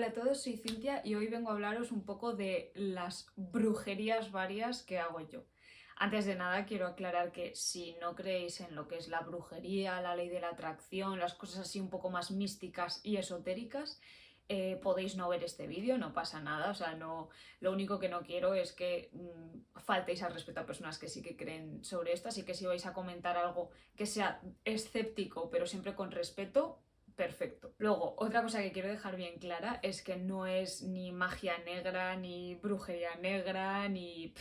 Hola a todos, soy Cintia y hoy vengo a hablaros un poco de las brujerías varias que hago yo. Antes de nada quiero aclarar que si no creéis en lo que es la brujería, la ley de la atracción, las cosas así un poco más místicas y esotéricas, podéis no ver este vídeo, no pasa nada, o sea, no, lo único que no quiero es que faltéis al respeto a personas que sí que creen sobre esto, así que si vais a comentar algo que sea escéptico pero siempre con respeto, perfecto. Luego, otra cosa que quiero dejar bien clara es que no es ni magia negra, ni brujería negra, ni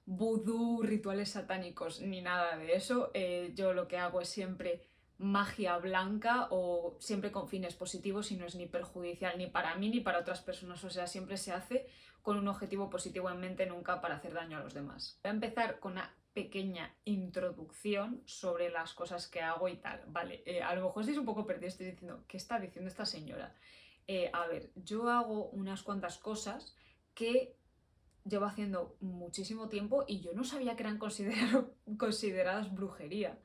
vudú, rituales satánicos, ni nada de eso. Yo lo que hago es siempre magia blanca o siempre con fines positivos y no es ni perjudicial ni para mí ni para otras personas. O sea, siempre se hace con un objetivo positivo en mente, nunca para hacer daño a los demás. Voy a empezar con una pequeña introducción sobre las cosas que hago y tal. Vale, a lo mejor estáis un poco perdidos, estáis diciendo, ¿qué está diciendo esta señora? A ver, yo hago unas cuantas cosas que llevo haciendo muchísimo tiempo y yo no sabía que eran consideradas brujería.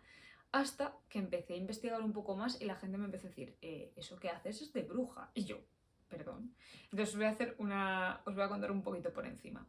Hasta que empecé a investigar un poco más y la gente me empezó a decir, eso que haces es de bruja. Y yo, perdón. Entonces os voy a contar un poquito por encima.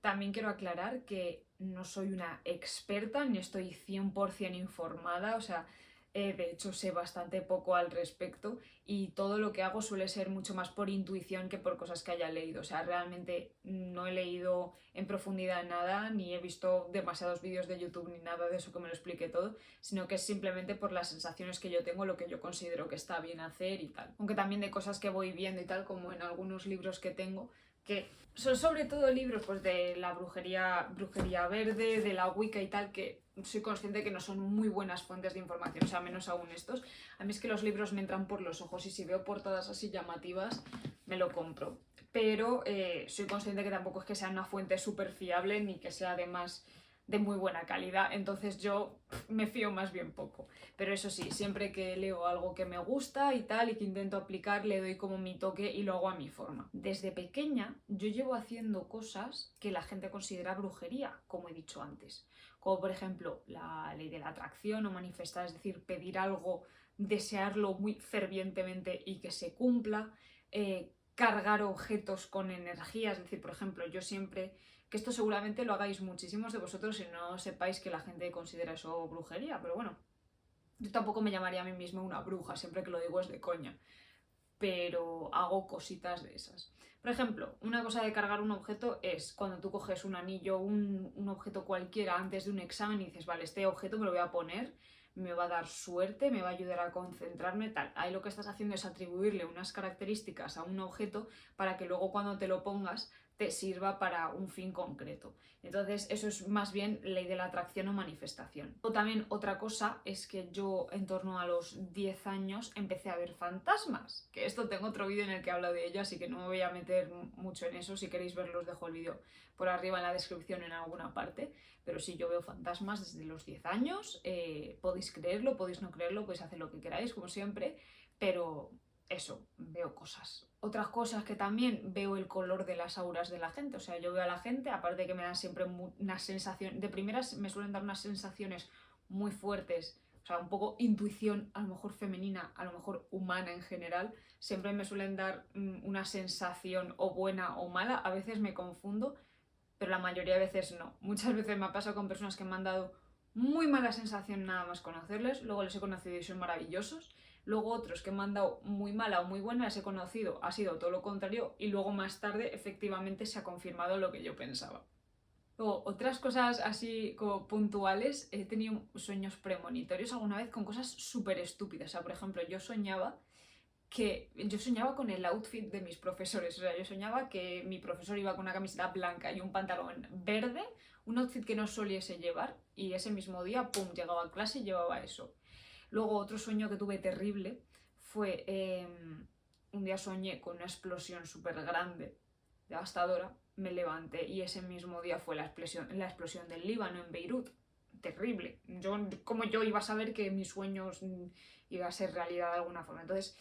También quiero aclarar que no soy una experta ni estoy 100% informada, o sea, de hecho sé bastante poco al respecto y todo lo que hago suele ser mucho más por intuición que por cosas que haya leído, o sea, realmente no he leído en profundidad nada, ni he visto demasiados vídeos de YouTube ni nada de eso que me lo explique todo, sino que es simplemente por las sensaciones que yo tengo, lo que yo considero que está bien hacer y tal. Aunque también de cosas que voy viendo y tal, como en algunos libros que tengo, que son sobre todo libros pues, de la brujería verde, de la Wicca y tal, que soy consciente que no son muy buenas fuentes de información, o sea, menos aún estos. A mí es que los libros me entran por los ojos y si veo portadas así llamativas, me lo compro. Pero soy consciente que tampoco es que sea una fuente súper fiable ni que sea además de muy buena calidad, entonces yo me fío más bien poco. Pero eso sí, siempre que leo algo que me gusta y tal y que intento aplicar, le doy como mi toque y lo hago a mi forma. Desde pequeña yo llevo haciendo cosas que la gente considera brujería, como he dicho antes. Como por ejemplo la ley de la atracción o manifestar, es decir, pedir algo, desearlo muy fervientemente y que se cumpla. Cargar objetos con energía, es decir, por ejemplo, yo siempre que esto seguramente lo hagáis muchísimos de vosotros y no sepáis que la gente considera eso brujería, pero bueno, yo tampoco me llamaría a mí misma una bruja, siempre que lo digo es de coña, pero hago cositas de esas. Por ejemplo, una cosa de cargar un objeto es cuando tú coges un anillo, un objeto cualquiera antes de un examen y dices, vale, este objeto me lo voy a poner, me va a dar suerte, me va a ayudar a concentrarme, tal. Ahí lo que estás haciendo es atribuirle unas características a un objeto para que luego cuando te lo pongas te sirva para un fin concreto. Entonces, eso es más bien ley de la atracción o manifestación. O también otra cosa es que yo en torno a los 10 años empecé a ver fantasmas, que esto tengo otro vídeo en el que hablo de ello, así que no me voy a meter mucho en eso. Si queréis verlo os dejo el vídeo por arriba en la descripción en alguna parte, pero sí, yo veo fantasmas desde los 10 años, podéis creerlo, podéis no creerlo, podéis hacer lo que queráis, como siempre, pero eso, veo cosas. Otras cosas que también veo el color de las auras de la gente, o sea, yo veo a la gente, aparte de que me dan siempre una sensación, de primeras me suelen dar unas sensaciones muy fuertes, o sea, un poco intuición, a lo mejor femenina, a lo mejor humana en general, siempre me suelen dar una sensación o buena o mala, a veces me confundo, pero la mayoría de veces no. Muchas veces me ha pasado con personas que me han dado muy mala sensación nada más conocerles, luego les he conocido y son maravillosos. Luego otros que me han dado muy mala o muy buena, les he conocido, ha sido todo lo contrario y luego más tarde efectivamente se ha confirmado lo que yo pensaba. Luego, otras cosas así como puntuales, he tenido sueños premonitorios alguna vez con cosas súper estúpidas. O sea, por ejemplo, yo soñaba con el outfit de mis profesores, o sea, yo soñaba que mi profesor iba con una camiseta blanca y un pantalón verde, un outfit que no soliese llevar, y ese mismo día, pum, llegaba a clase y llevaba eso. Luego otro sueño que tuve terrible fue un día soñé con una explosión súper grande, devastadora, me levanté y ese mismo día fue la explosión del Líbano en Beirut. Terrible. Como yo iba a saber que mis sueños iba a ser realidad de alguna forma. Entonces,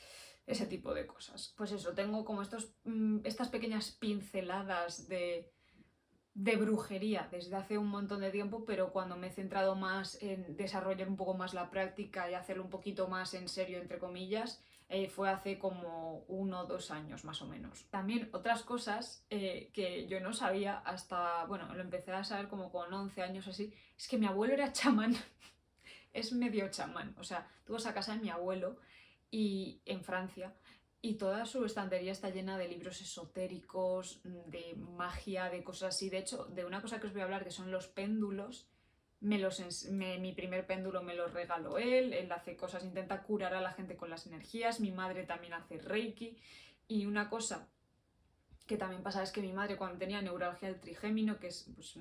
ese tipo de cosas. Pues eso, tengo como estas pequeñas pinceladas de brujería desde hace un montón de tiempo, pero cuando me he centrado más en desarrollar un poco más la práctica y hacerlo un poquito más en serio, entre comillas, Fue hace como 1 o 2 años más o menos. También otras cosas que yo no sabía hasta, bueno, lo empecé a saber como con 11 años así, es que mi abuelo era chamán. Es medio chamán, o sea, tú vas a casa de mi abuelo y en Francia y toda su estantería está llena de libros esotéricos, de magia, de cosas así. De hecho, de una cosa que os voy a hablar que son los péndulos, mi primer péndulo me lo regaló él hace cosas, intenta curar a la gente con las energías, mi madre también hace reiki y una cosa que también pasa es que mi madre cuando tenía neuralgia del trigémino, que es pues,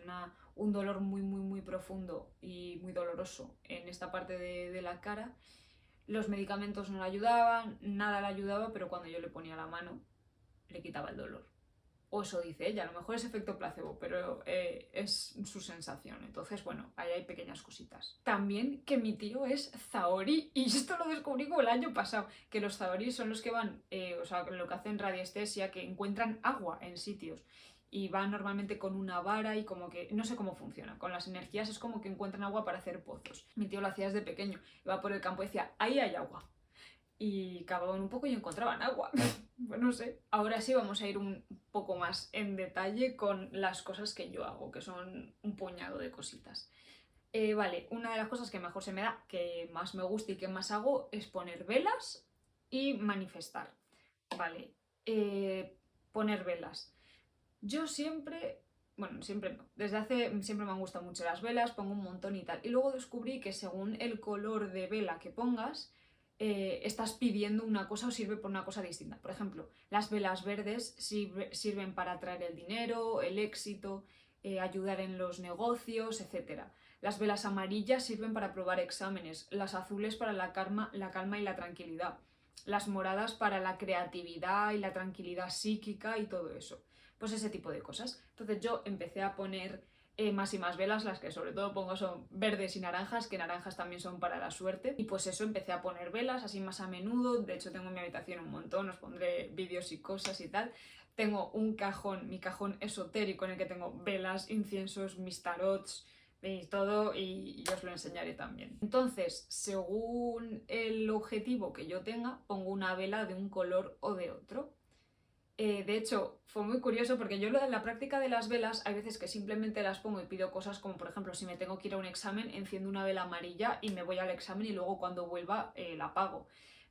un dolor muy profundo y muy doloroso en esta parte de la cara, los medicamentos no le ayudaban, nada le ayudaba, pero cuando yo le ponía la mano le quitaba el dolor. O eso dice ella, a lo mejor es efecto placebo, pero es su sensación. Entonces, bueno, ahí hay pequeñas cositas. También que mi tío es Zaori, y esto lo descubrí como el año pasado, que los Zaori son los que van, o sea, lo que hacen radiestesia, que encuentran agua en sitios. Y van normalmente con una vara y como que, no sé cómo funciona, con las energías es como que encuentran agua para hacer pozos. Mi tío lo hacía desde pequeño, iba por el campo y decía, ahí hay agua. Y cavaban un poco y encontraban agua. Pues no sé. Ahora sí vamos a ir un poco más en detalle con las cosas que yo hago, que son un puñado de cositas. Vale, una de las cosas que mejor se me da, que más me gusta y que más hago, es poner velas y manifestar. Vale, poner velas. Yo siempre, bueno, siempre no, desde hace, siempre me han gustado mucho las velas, pongo un montón y tal. Y luego descubrí que según el color de vela que pongas, estás pidiendo una cosa o sirve por una cosa distinta. Por ejemplo, las velas verdes sirven para atraer el dinero, el éxito, ayudar en los negocios, etc. Las velas amarillas sirven para aprobar exámenes, las azules para la calma y la tranquilidad, las moradas para la creatividad y la tranquilidad psíquica y todo eso. Pues ese tipo de cosas. Entonces yo empecé a poner más y más velas, las que sobre todo pongo son verdes y naranjas, que naranjas también son para la suerte. Y pues eso, empecé a poner velas así más a menudo. De hecho tengo en mi habitación un montón, os pondré vídeos y cosas y tal. Tengo un cajón, mi cajón esotérico en el que tengo velas, inciensos, mis tarots y todo, y os lo enseñaré también. Entonces, según el objetivo que yo tenga, pongo una vela de un color o de otro. De hecho, fue muy curioso porque yo en la práctica de las velas hay veces que simplemente las pongo y pido cosas como, por ejemplo, si me tengo que ir a un examen, enciendo una vela amarilla y me voy al examen y luego cuando vuelva la apago.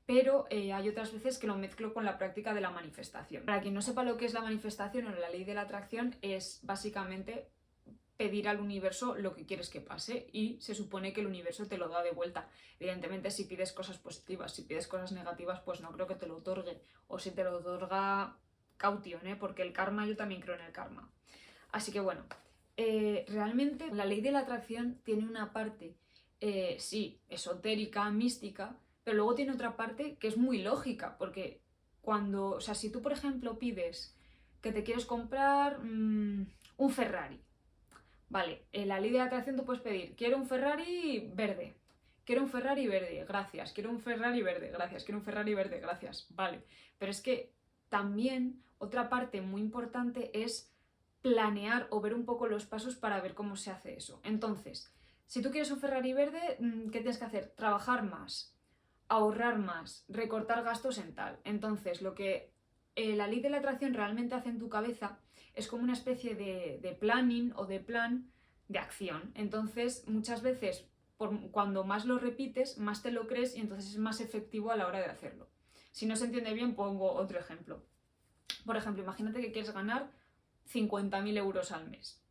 Pero hay otras veces que lo mezclo con la práctica de la manifestación. Para quien no sepa lo que es la manifestación o la ley de la atracción, es básicamente pedir al universo lo que quieres que pase y se supone que el universo te lo da de vuelta. Evidentemente, si pides cosas positivas, si pides cosas negativas, pues no creo que te lo otorgue. O si te lo otorga, caution, porque el karma, yo también creo en el karma. Así que bueno, realmente la ley de la atracción tiene una parte, sí, esotérica, mística, pero luego tiene otra parte que es muy lógica, porque cuando, o sea, si tú por ejemplo pides que te quieres comprar un Ferrari, vale, en la ley de la atracción tú puedes pedir, quiero un Ferrari verde, quiero un Ferrari verde, gracias, quiero un Ferrari verde, gracias, quiero un Ferrari verde, gracias, vale, pero es que también otra parte muy importante es planear o ver un poco los pasos para ver cómo se hace eso. Entonces, si tú quieres un Ferrari verde, ¿qué tienes que hacer? Trabajar más, ahorrar más, recortar gastos en tal. Entonces, lo que la ley de la atracción realmente hace en tu cabeza es como una especie de planning o de plan de acción. Entonces, muchas veces, cuando más lo repites, más te lo crees y entonces es más efectivo a la hora de hacerlo. Si no se entiende bien, pongo otro ejemplo. Por ejemplo, imagínate que quieres ganar 50.000 euros al mes,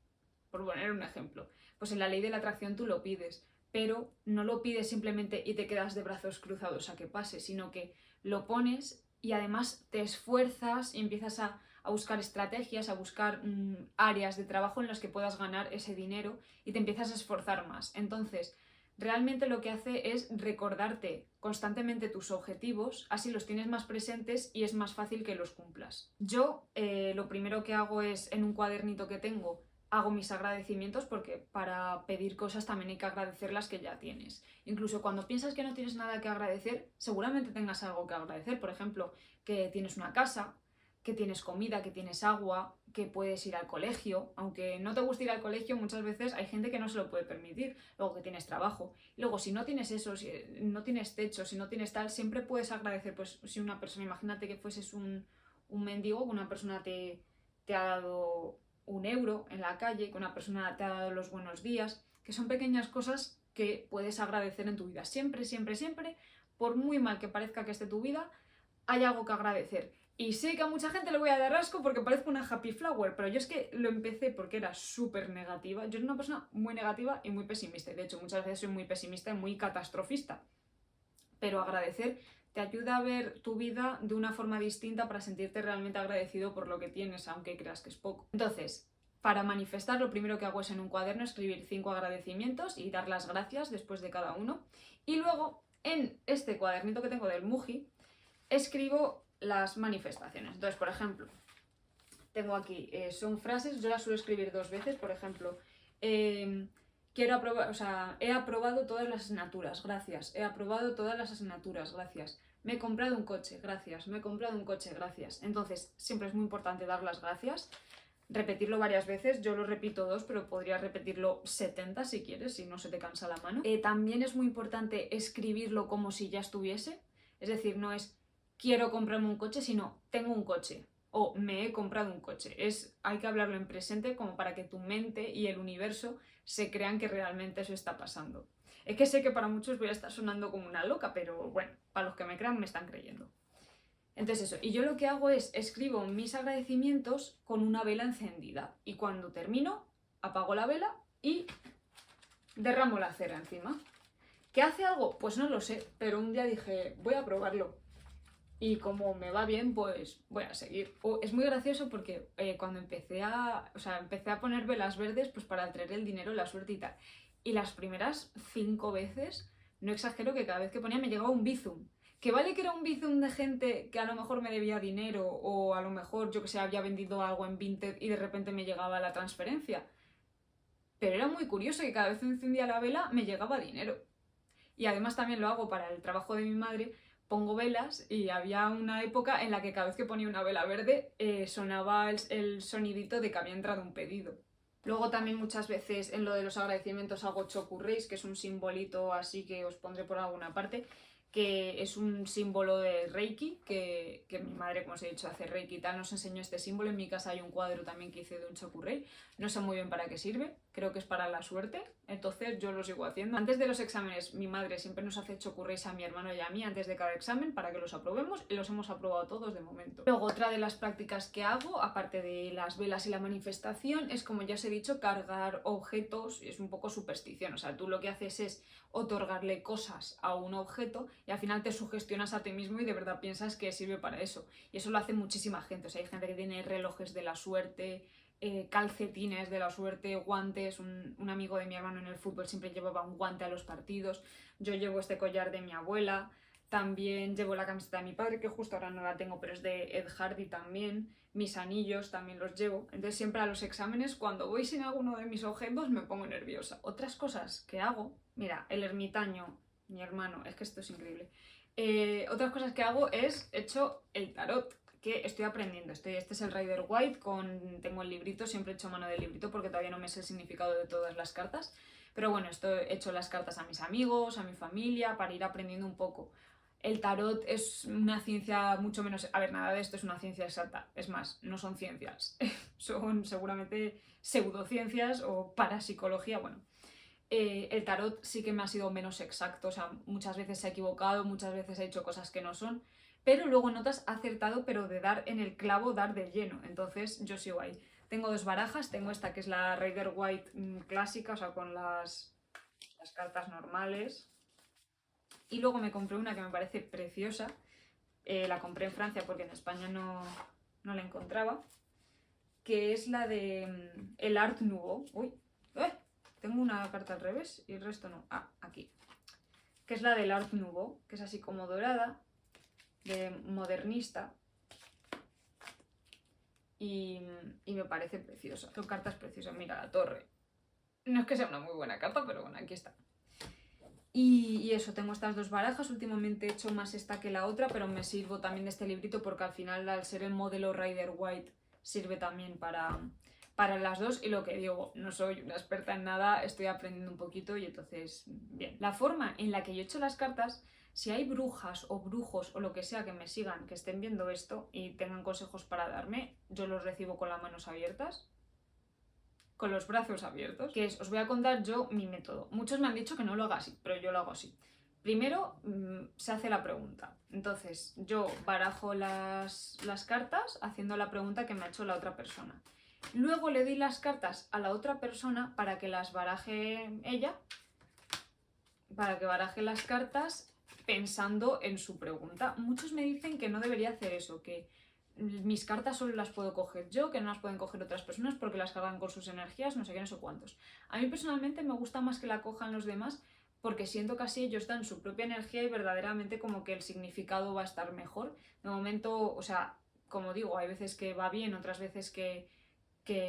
por poner un ejemplo. Pues en la ley de la atracción tú lo pides, pero no lo pides simplemente y te quedas de brazos cruzados a que pase, sino que lo pones y además te esfuerzas y empiezas a buscar estrategias, a buscar áreas de trabajo en las que puedas ganar ese dinero y te empiezas a esforzar más. Entonces, realmente lo que hace es recordarte constantemente tus objetivos, así los tienes más presentes y es más fácil que los cumplas. Yo lo primero que hago es en un cuadernito que tengo, hago mis agradecimientos porque para pedir cosas también hay que agradecer las que ya tienes. Incluso cuando piensas que no tienes nada que agradecer, seguramente tengas algo que agradecer. Por ejemplo, que tienes una casa, que tienes comida, que tienes agua, que puedes ir al colegio. Aunque no te guste ir al colegio, muchas veces hay gente que no se lo puede permitir. Luego que tienes trabajo. Luego, si no tienes eso, si no tienes techo, si no tienes tal, siempre puedes agradecer. Pues si una persona, imagínate que fueses un mendigo, que una persona te ha dado 1 euro en la calle, que una persona te ha dado los buenos días, que son pequeñas cosas que puedes agradecer en tu vida. Siempre, siempre, siempre, por muy mal que parezca que esté tu vida, hay algo que agradecer. Y sé que a mucha gente le voy a dar asco porque parezco una happy flower, pero yo es que lo empecé porque era súper negativa. Yo soy una persona muy negativa y muy pesimista. Y de hecho, muchas veces soy muy pesimista y muy catastrofista. Pero agradecer te ayuda a ver tu vida de una forma distinta para sentirte realmente agradecido por lo que tienes, aunque creas que es poco. Entonces, para manifestar, lo primero que hago es en un cuaderno escribir 5 agradecimientos y dar las gracias después de cada uno. Y luego, en este cuadernito que tengo del Muji, escribo las manifestaciones. Entonces, por ejemplo, tengo aquí, son frases, yo las suelo escribir 2 veces, por ejemplo, quiero aprobar, o sea, he aprobado todas las asignaturas, gracias, he aprobado todas las asignaturas, gracias, me he comprado un coche, gracias, me he comprado un coche, gracias. Entonces, siempre es muy importante dar las gracias, repetirlo varias veces, yo lo repito 2, pero podría repetirlo 70 si quieres, si no se te cansa la mano. También es muy importante escribirlo como si ya estuviese, es decir, no es quiero comprarme un coche, sino tengo un coche o me he comprado un coche. Hay que hablarlo en presente como para que tu mente y el universo se crean que realmente eso está pasando. Es que sé que para muchos voy a estar sonando como una loca, pero bueno, para los que me crean me están creyendo. Entonces eso, y yo lo que hago es escribo mis agradecimientos con una vela encendida y cuando termino apago la vela y derramo la cera encima. ¿Qué hace algo? Pues no lo sé, pero un día dije voy a probarlo. Y como me va bien, pues voy a seguir. Es muy gracioso porque cuando empecé a poner velas verdes pues para atraer el dinero, la suerte y tal. Y las primeras 5 veces, no exagero que cada vez que ponía me llegaba un bizum. Que vale que era un bizum de gente que a lo mejor me debía dinero o a lo mejor, yo que sé, había vendido algo en Vinted y de repente me llegaba la transferencia. Pero era muy curioso que cada vez que encendía la vela me llegaba dinero. Y además también lo hago para el trabajo de mi madre, pongo velas y había una época en la que cada vez que ponía una vela verde sonaba el sonidito de que había entrado un pedido. Luego también muchas veces en lo de los agradecimientos hago chokurreis, que es un simbolito así que os pondré por alguna parte, que es un símbolo de Reiki, que mi madre, como os he dicho, hace Reiki y tal, nos enseñó este símbolo. En mi casa hay un cuadro también que hice de un chokurrei. No sé muy bien para qué sirve, creo que es para la suerte, entonces yo lo sigo haciendo. Antes de los exámenes, mi madre siempre nos hace chokurreis a mi hermano y a mí antes de cada examen para que los aprobemos y los hemos aprobado todos de momento. Luego, otra de las prácticas que hago, aparte de las velas y la manifestación, es, como ya os he dicho, cargar objetos. Es un poco superstición, o sea, tú lo que haces es otorgarle cosas a un objeto y al final te sugestionas a ti mismo y de verdad piensas que sirve para eso. Y eso lo hace muchísima gente. O sea, hay gente que tiene relojes de la suerte, calcetines de la suerte, guantes. Un amigo de mi hermano en el fútbol siempre llevaba un guante a los partidos. Yo llevo este collar de mi abuela. También llevo la camiseta de mi padre, que justo ahora no la tengo, pero es de Ed Hardy también. Mis anillos también los llevo. Entonces siempre a los exámenes, cuando voy sin alguno de mis objetos, me pongo nerviosa. Otras cosas que hago, mira, el ermitaño, mi hermano, es que esto es increíble. Otras cosas que hago es, hecho el tarot, que estoy aprendiendo. Este es el Rider White, tengo el librito, siempre he hecho mano del librito porque todavía no me sé el significado de todas las cartas. Pero bueno, he hecho las cartas a mis amigos, a mi familia, para ir aprendiendo un poco. El tarot es una ciencia mucho menos... A ver, nada de esto es una ciencia exacta. Es más, no son ciencias. Son seguramente pseudociencias o parapsicología. Bueno, el tarot sí que me ha sido menos exacto. O sea, muchas veces se ha equivocado, muchas veces he hecho cosas que no son. Pero luego notas acertado, pero de dar en el clavo, dar de lleno. Entonces yo sigo ahí. Tengo 2 barajas. Tengo esta que es la Rider White clásica, o sea, con las cartas normales. Y luego me compré una que me parece preciosa. La compré en Francia porque en España no la encontraba. Que es la de el Art Nouveau. Uy, tengo una carta al revés y el resto no. Ah, aquí. Que es la del Art Nouveau, que es así como dorada, de modernista. Y me parece preciosa. Son cartas preciosas. Mira, la torre. No es que sea una muy buena carta, pero bueno, aquí está. Y eso, tengo estas dos barajas, últimamente he hecho más esta que la otra, pero me sirvo también de este librito porque al final, al ser el modelo Rider White, sirve también para las dos. Y lo que digo, no soy una experta en nada, estoy aprendiendo un poquito y entonces, bien. La forma en la que yo he hecho las cartas, si hay brujas o brujos o lo que sea que me sigan, que estén viendo esto y tengan consejos para darme, yo los recibo con las manos abiertas, con los brazos abiertos, que es, os voy a contar yo mi método. Muchos me han dicho que no lo haga así, pero yo lo hago así. Primero se hace la pregunta. Entonces yo barajo las cartas haciendo la pregunta que me ha hecho la otra persona. Luego le doy las cartas a la otra persona para que las baraje ella, para que baraje las cartas pensando en su pregunta. Muchos me dicen que no debería hacer eso, que mis cartas solo las puedo coger yo, que no las pueden coger otras personas porque las cargan con sus energías, no sé qué, no sé cuántos. A mí personalmente me gusta más que la cojan los demás porque siento que así ellos dan su propia energía y verdaderamente como que el significado va a estar mejor. De momento, o sea, como digo, hay veces que va bien, otras veces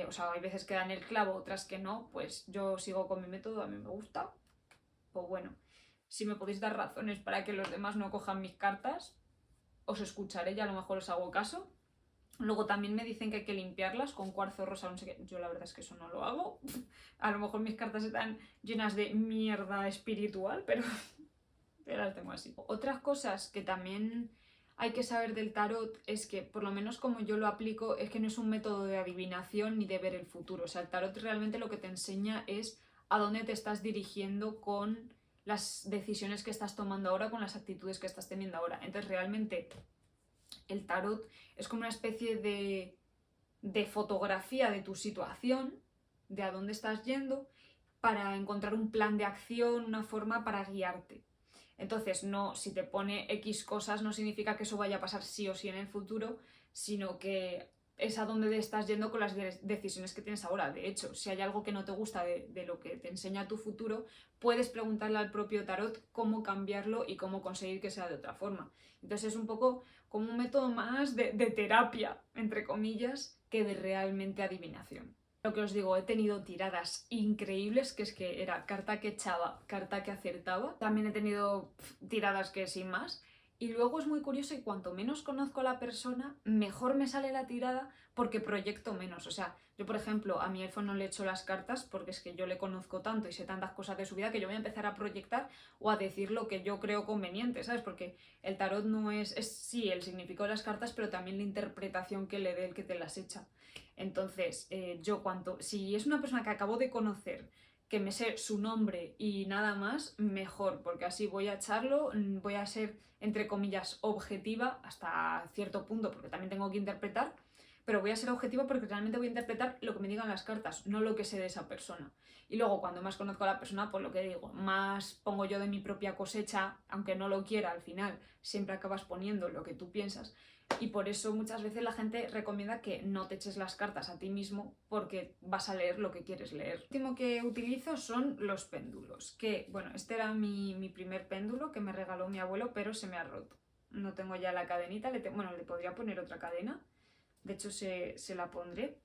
o sea, hay veces que dan el clavo, otras que no, pues yo sigo con mi método, a mí me gusta. Pues bueno, si me podéis dar razones para que los demás no cojan mis cartas, os escucharé y a lo mejor os hago caso. Luego también me dicen que hay que limpiarlas con cuarzo rosa, no sé qué. Yo la verdad es que eso no lo hago. A lo mejor mis cartas están llenas de mierda espiritual, pero yo las tengo así. Otras cosas que también hay que saber del tarot es que, por lo menos como yo lo aplico, es que no es un método de adivinación ni de ver el futuro. O sea, el tarot realmente lo que te enseña es a dónde te estás dirigiendo con las decisiones que estás tomando ahora, con las actitudes que estás teniendo ahora. Entonces realmente el tarot es como una especie de fotografía de tu situación, de a dónde estás yendo, para encontrar un plan de acción, una forma para guiarte. Entonces, no, si te pone X cosas no significa que eso vaya a pasar sí o sí en el futuro, sino que es a dónde estás yendo con las decisiones que tienes ahora. De hecho, si hay algo que no te gusta de lo que te enseña tu futuro, puedes preguntarle al propio tarot cómo cambiarlo y cómo conseguir que sea de otra forma. Entonces es un poco como un método más de terapia, entre comillas, que de realmente adivinación. Lo que os digo, he tenido tiradas increíbles, que es que era carta que echaba, carta que acertaba. También he tenido tiradas que sin más. Y luego es muy curioso y cuanto menos conozco a la persona, mejor me sale la tirada porque proyecto menos. O sea, yo por ejemplo a mi elfo no le echo las cartas porque es que yo le conozco tanto y sé tantas cosas de su vida que yo voy a empezar a proyectar o a decir lo que yo creo conveniente, ¿sabes? Porque el tarot no es sí el significado de las cartas, pero también la interpretación que le dé el que te las echa. Entonces, si es una persona que acabo de conocer, que me sé su nombre y nada más, mejor, porque así voy a echarlo, voy a ser, entre comillas, objetiva hasta cierto punto, porque también tengo que interpretar, pero voy a ser objetiva porque realmente voy a interpretar lo que me digan las cartas, no lo que sé de esa persona. Y luego, cuando más conozco a la persona, pues lo que digo, más pongo yo de mi propia cosecha, aunque no lo quiera, al final siempre acabas poniendo lo que tú piensas. Y por eso muchas veces la gente recomienda que no te eches las cartas a ti mismo porque vas a leer lo que quieres leer. Lo último que utilizo son los péndulos, que bueno, este era mi primer péndulo que me regaló mi abuelo, pero se me ha roto. No tengo ya la cadenita, bueno, le podría poner otra cadena, de hecho se la pondré,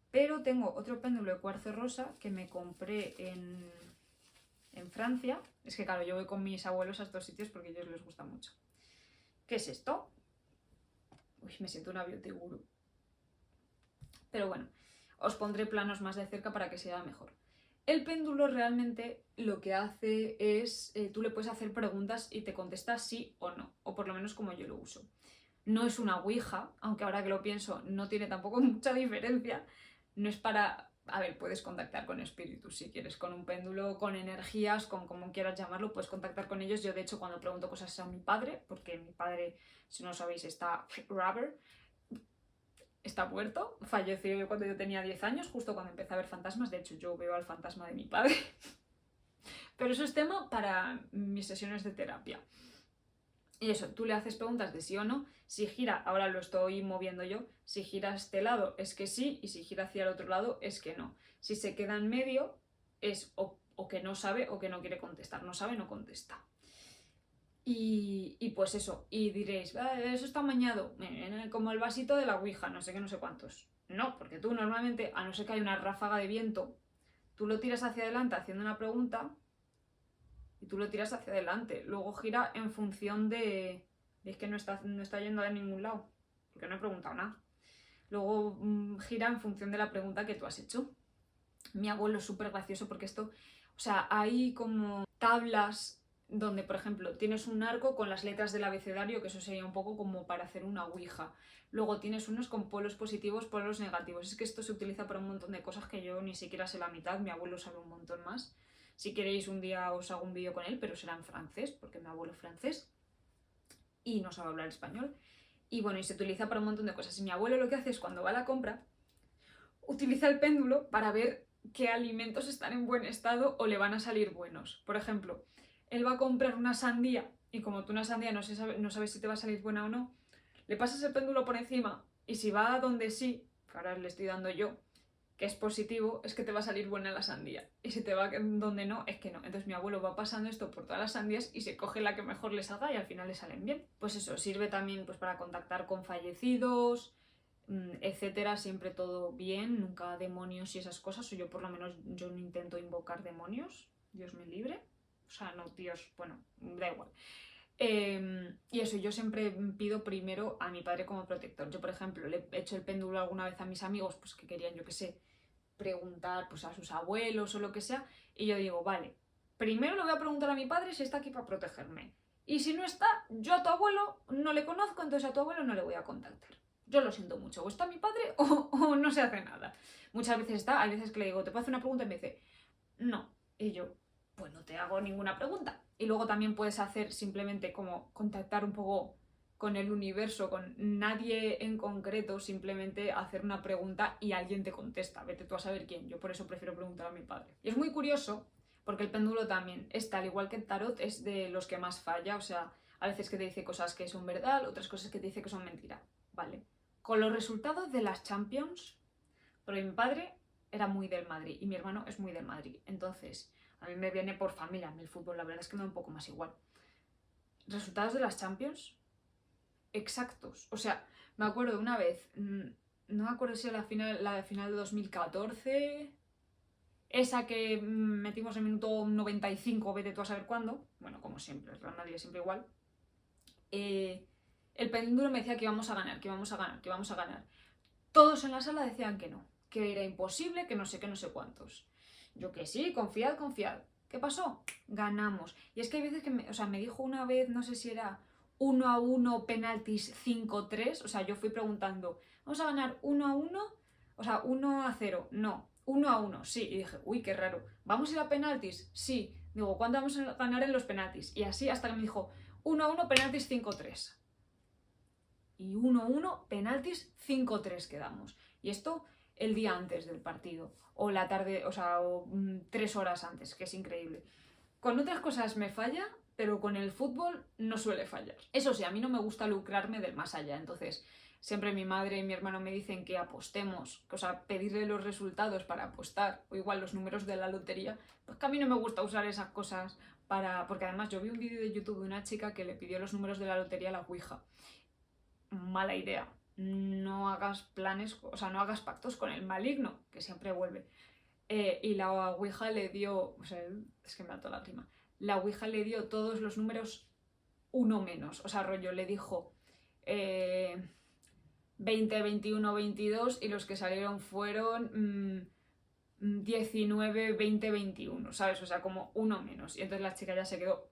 pero tengo otro péndulo de cuarzo rosa que me compré en Francia. Es que claro, yo voy con mis abuelos a estos sitios porque a ellos les gusta mucho. ¿Qué es esto? Uy, me siento una bioteguru. Pero bueno, os pondré planos más de cerca para que se vea mejor. El péndulo realmente lo que hace es, tú le puedes hacer preguntas y te contesta sí o no, o por lo menos como yo lo uso. No es una ouija, aunque ahora que lo pienso no tiene tampoco mucha diferencia. No es para, a ver, puedes contactar con espíritus si quieres, con un péndulo, con energías, con como quieras llamarlo, puedes contactar con ellos. Yo de hecho cuando pregunto cosas a mi padre, porque mi padre, si no lo sabéis, está muerto, falleció cuando yo tenía 10 años, justo cuando empecé a ver fantasmas. De hecho, yo veo al fantasma de mi padre. Pero eso es tema para mis sesiones de terapia. Y eso, tú le haces preguntas de sí o no. Si gira, ahora lo estoy moviendo yo, si gira a este lado es que sí, y si gira hacia el otro lado es que no. Si se queda en medio es o que no sabe o que no quiere contestar. No sabe, no contesta. Y pues eso, y diréis, eso está amañado, como el vasito de la ouija, no sé qué, no sé cuántos. No, porque tú normalmente, a no ser que haya una ráfaga de viento, tú lo tiras hacia adelante haciendo una pregunta y tú lo tiras hacia adelante. Luego gira en función de... Es que no está yendo a ningún lado, porque no he preguntado nada. Luego gira en función de la pregunta que tú has hecho. Mi abuelo es súper gracioso porque esto, o sea, hay como tablas donde, por ejemplo, tienes un arco con las letras del abecedario, que eso sería un poco como para hacer una ouija. Luego tienes unos con polos positivos, polos negativos. Es que esto se utiliza para un montón de cosas que yo ni siquiera sé la mitad, mi abuelo sabe un montón más. Si queréis un día os hago un vídeo con él, pero será en francés, porque mi abuelo es francés y no sabe hablar español. Y bueno, y se utiliza para un montón de cosas. Y mi abuelo lo que hace es cuando va a la compra, utiliza el péndulo para ver qué alimentos están en buen estado o le van a salir buenos. Por ejemplo, él va a comprar una sandía y como tú una sandía no sabes si te va a salir buena o no, le pasas el péndulo por encima y si va a donde sí, que ahora le estoy dando yo, que es positivo, es que te va a salir buena la sandía. Y si te va donde no, es que no. Entonces mi abuelo va pasando esto por todas las sandías y se coge la que mejor le salga y al final le salen bien. Pues eso, sirve también pues, para contactar con fallecidos, etcétera, siempre todo bien, nunca demonios y esas cosas, o yo por lo menos yo no intento invocar demonios, Dios me libre, o sea, no, Dios, bueno, da igual. Y eso, yo siempre pido primero a mi padre como protector. Yo, por ejemplo, le he hecho el péndulo alguna vez a mis amigos, pues que querían, yo qué sé, preguntar pues a sus abuelos o lo que sea, y yo digo, vale, primero le voy a preguntar a mi padre si está aquí para protegerme. Y si no está, yo a tu abuelo no le conozco, entonces a tu abuelo no le voy a contactar. Yo lo siento mucho, o está mi padre o no se hace nada. Muchas veces está, hay veces que le digo, ¿te puedo hacer una pregunta? Y me dice, no. Y yo, pues no te hago ninguna pregunta. Y luego también puedes hacer simplemente como contactar un poco con el universo, con nadie en concreto, simplemente hacer una pregunta y alguien te contesta. Vete tú a saber quién. Yo por eso prefiero preguntar a mi padre. Y es muy curioso porque el péndulo también está, al igual que el tarot, es de los que más falla. O sea, a veces que te dice cosas que son verdad, otras cosas que te dice que son mentira. Vale. Con los resultados de las Champions, porque mi padre era muy del Madrid y mi hermano es muy del Madrid. Entonces, a mí me viene por familia. A mí el fútbol, la verdad es que me da un poco más igual. Resultados de las Champions exactos. O sea, me acuerdo una vez, no me acuerdo si era la de final de 2014, esa que metimos en minuto 95, vete tú a saber cuándo, bueno, como siempre, el Real Madrid es siempre igual, el péndulo me decía que íbamos a ganar, que íbamos a ganar, que íbamos a ganar. Todos en la sala decían que no, que era imposible, que no sé qué, no sé cuántos. Yo que sí, confiad, confiad. ¿Qué pasó? Ganamos. Y es que hay veces que, me dijo una vez, no sé si era 1-1, penaltis 5-3. O sea, yo fui preguntando, ¿vamos a ganar 1-1? O sea, 1-0. No, 1-1. Sí. Y dije, uy, qué raro. ¿Vamos a ir a penaltis? Sí. Digo, ¿cuánto vamos a ganar en los penaltis? Y así hasta que me dijo, 1-1, penaltis 5-3. Y 1-1, penaltis 5-3 quedamos. Y esto el día antes del partido, o la tarde, o sea, 3 horas antes, que es increíble. Con otras cosas me falla, pero con el fútbol no suele fallar. Eso sí, a mí no me gusta lucrarme del más allá, entonces siempre mi madre y mi hermano me dicen que apostemos, o sea, pedirle los resultados para apostar, o igual los números de la lotería, pues que a mí no me gusta usar esas cosas para... Porque además yo vi un vídeo de YouTube de una chica que le pidió los números de la lotería a la Ouija. Mala idea. No hagas planes, o sea, no hagas pactos con el maligno, que siempre vuelve. Y la Ouija le dio, o sea, es que me mató la rima. La Ouija le dio todos los números uno menos. O sea, rollo, le dijo 20, 21, 22 y los que salieron fueron 19, 20, 21, ¿sabes? O sea, como uno menos. Y entonces la chica ya se quedó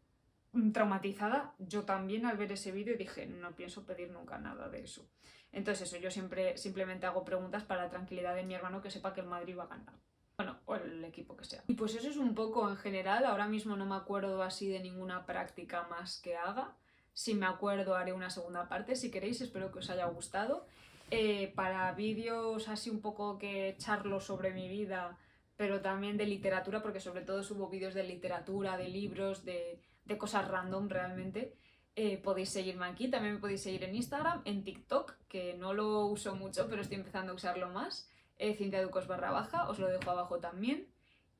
traumatizada. Yo también al ver ese vídeo dije, no pienso pedir nunca nada de eso. Entonces eso, yo simplemente hago preguntas para la tranquilidad de mi hermano, que sepa que el Madrid va a ganar. Bueno, o el equipo que sea. Y pues eso es un poco en general. Ahora mismo no me acuerdo así de ninguna práctica más que haga. Si me acuerdo haré una segunda parte, si queréis, espero que os haya gustado. Para vídeos así un poco que charlo sobre mi vida, pero también de literatura, porque sobre todo subo vídeos de literatura, de libros, de cosas random realmente. Podéis seguirme aquí, también me podéis seguir en Instagram, en TikTok, que no lo uso mucho, pero estoy empezando a usarlo más. Cintiaducos_, os lo dejo abajo también.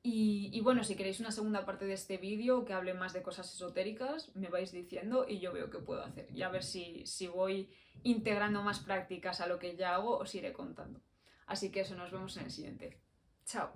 Y bueno, si queréis una segunda parte de este vídeo que hable más de cosas esotéricas, me vais diciendo y yo veo qué puedo hacer. Y a ver si voy integrando más prácticas a lo que ya hago, os iré contando. Así que eso, nos vemos en el siguiente. Chao.